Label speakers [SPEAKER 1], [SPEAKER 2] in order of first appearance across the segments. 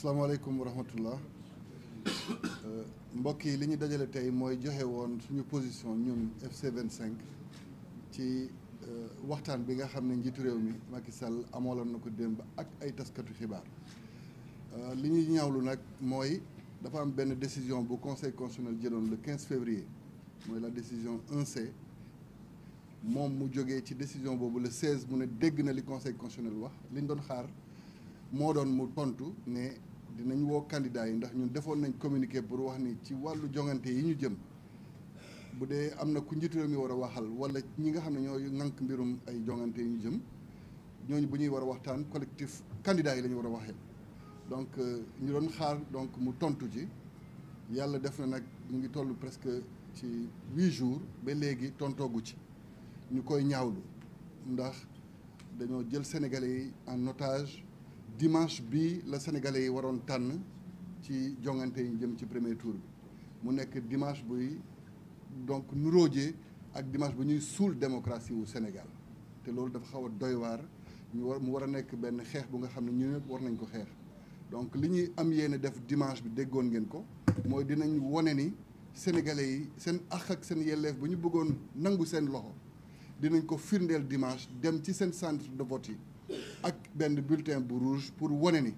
[SPEAKER 1] salaamaaleykum wa rahmatullah mbokk yi li ñu dajale tey mooy joxe woon suñu position ñun FC 25 ci waxtaan bi nga xam ne njiitu réew mi Macky Sall amooloon na ko démb ak ay taskatu xibaar li ñuy ñaawlu nag mooy dafa am benn décision bu conseil constitutionnel jëloon le 15 février mooy la décision 1C moom mu jógee ci décision boobu le 16 mu ne dégg na li conseil constitutionnel wax li ñu doon xaar moo doon mu tontu ne dinañ woo candidats yi ndax ñun defoon nañ communiqué pour wax ni ci wàllu jongante yi ñu jëm bu dee am na ku njiitu réew mi war a waxal wala ñi nga xam ne ñooy ŋànk mbirum ay jongante yi ñu jëm ñooñu bu ñuy war a waxtaan collectif candidats yi la ñu war a waxee donc ñu doon xaar donc mu tontu ci yàlla def na nag ñu ngi toll presque ci 8 jours ba léegi tontoogu ci ñu koy ñaawlu ndax dañoo jël sénégalais yi en otage dimanche bi la sénégalais yi waroon tànn ci jongante yi jëm ci premier tour bi mu nekk dimanche buy donc nuróojee ak dimanche bu ñuy suul démocratie wu Sénégal te loolu dafa xaw a doy waar mu war a nekk benn xeex bu nga xam ne ñu ñëpp war nañ ko xeex donc li ñuy am yéene def dimanche bi déggoon ngeen ko mooy dinañ wone ni sénégalais yi seen àq ak seen yelleef bu ñu bëggoon nangu seen loxo dinañ ko firndeel dimanche dem ci seen centre de vote yi ak benn bulletin bu rouge pour wane ni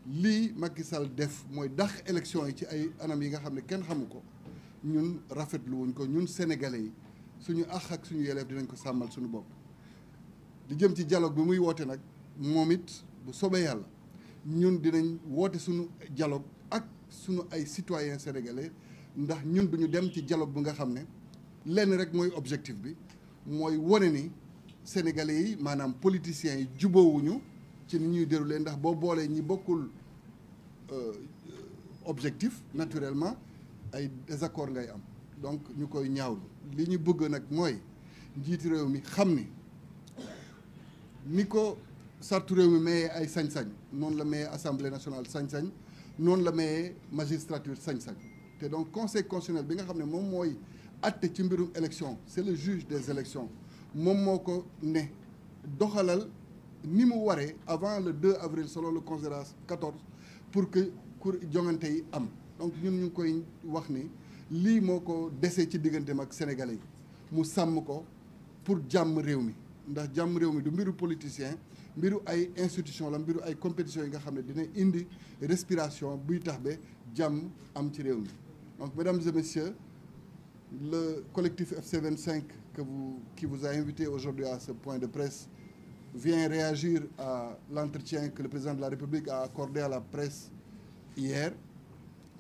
[SPEAKER 1] lii Macky Sall def mooy dax élection yi ci ay anam yi nga xam ne kenn xamu ko ñun rafetlu wuñ ko ñun sénégalais yi suñu àq ak suñu yelleef dinañ ko sàmmal suñu bopp. di jëm ci dialogue bi muy woote nag moom it bu soobee yàlla ñun dinañ woote suñu dialogue ak suñu ay citoyens sénégalais ndax ñun duñu dem ci dialogue bi nga xam ne lenn rek mooy objectif bi mooy wane ni sénégalais yi maanaam politiciens yi jubóowuñu ci ni ñuy déroulé ndax boo boolee ñi bokkul objectif naturellement ay désaccord ngay am donc ñu koy ñaawlu li ñu bëgg nag mooy njiiti réew mi xam ni ko sartu réew mi mayee ay sañ-sañ noonu la mayee assemblée nationale sañ-sañ noonu la mayee magistrature sañ-sañ te donc conseil constitutionnel bi nga xam ne moom mooy atte ci mbirum élection c'est le juge des élections moom moo ko ne doxalal ni mu waree avant le 2 avril selon le considérant 14 pour que jongante yi am donc ñun ñu ngi koy wax ni lii moo ko desee ci digganteem ak sénégalais yi mu sàmm ko pour jàmm réew mi ndax jàmm réew mi du mbiru politicien mbiru ay institution la mbiru ay compétition yi nga xam ne dina indi respiration buy tax ba jàmm am ci réew mi donc mesdames et messieurs le collectif FC 25 qui vous a invité aujourd'hui à ce point de presse vient réagir à l'entretien que le président de la République a accordé à la presse hier.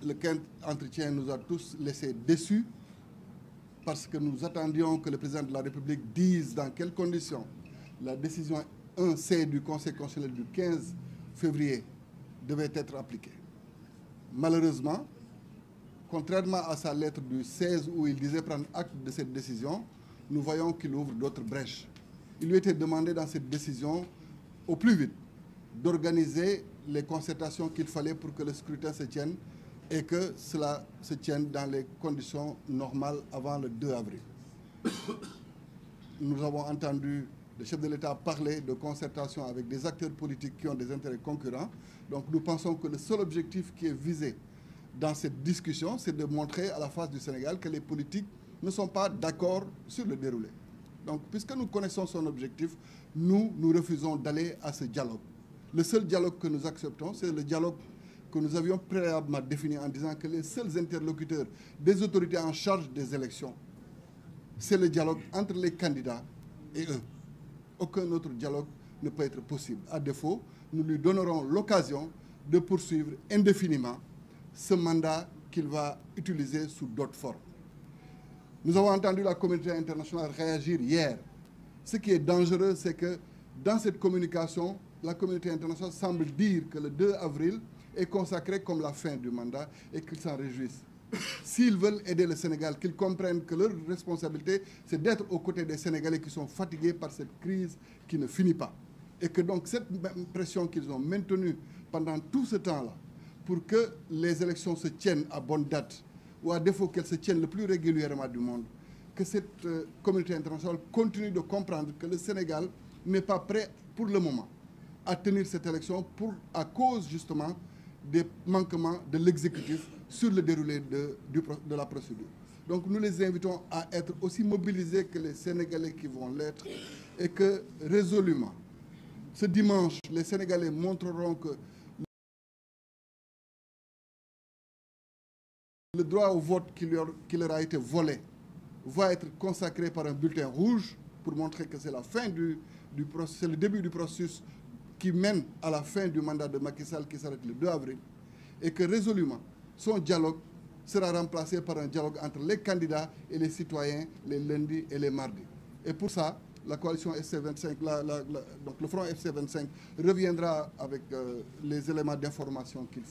[SPEAKER 1] Lequel entretien nous a tous laissés déçus parce que nous attendions que le président de la République dise dans quelles conditions la décision 1C du Conseil constitutionnel du 15 février devait être appliquée. Malheureusement, contrairement à sa lettre du 16 où il disait prendre acte de cette décision, nous voyons qu'il ouvre d'autres brèches. Il lui était demandé dans cette décision, au plus vite, d'organiser les concertations qu'il fallait pour que le scrutin se tienne et que cela se tienne dans les conditions normales avant le 2 avril. Nous avons entendu le chef de l'État parler de concertation avec des acteurs politiques qui ont des intérêts concurrents. Donc nous pensons que le seul objectif qui est visé dans cette discussion, c'est de montrer à la face du Sénégal que les politiques ne sont pas d'accord sur le déroulé. Donc puisque nous connaissons son objectif, nous refusons d'aller à ce dialogue. Le seul dialogue que nous acceptons, c'est le dialogue que nous avions préalablement défini en disant que les seuls interlocuteurs des autorités en charge des élections, c'est le dialogue entre les candidats et eux. Aucun autre dialogue ne peut être possible. À défaut, nous lui donnerons l'occasion de poursuivre indéfiniment ce mandat qu'il va utiliser sous d'autres formes. Nous avons entendu la communauté internationale réagir hier. Ce qui est dangereux, c'est que dans cette communication, la communauté internationale semble dire que le 2 avril est consacré comme la fin du mandat et qu'ils s'en réjouissent. S'ils veulent aider le Sénégal, qu'ils comprennent que leur responsabilité, c'est d'être aux côtés des Sénégalais qui sont fatigués par cette crise qui ne finit pas. Et que donc cette pression qu'ils ont maintenue pendant tout ce temps-là, pour que les élections se tiennent à bonne date, ou à défaut qu'elles se tiennent le plus régulièrement du monde, que cette communauté internationale continue de comprendre que le Sénégal n'est pas prêt pour le moment à tenir cette élection à cause justement des manquements de l'exécutif sur le déroulé de la procédure. Donc nous les invitons à être aussi mobilisés que les Sénégalais qui vont l'être et que résolument, ce dimanche, les Sénégalais montreront que le droit au vote qui leur a été volé va être consacré par un bulletin rouge pour montrer que c'est la fin c'est le début du processus qui mène à la fin du mandat de Macky Sall qui s'arrête le 2 avril et que résolument son dialogue sera remplacé par un dialogue entre les candidats et les citoyens les lundis et les mardis. Et pour ça, la coalition FC25, donc le front FC25 reviendra avec les éléments d'information qu'il faut.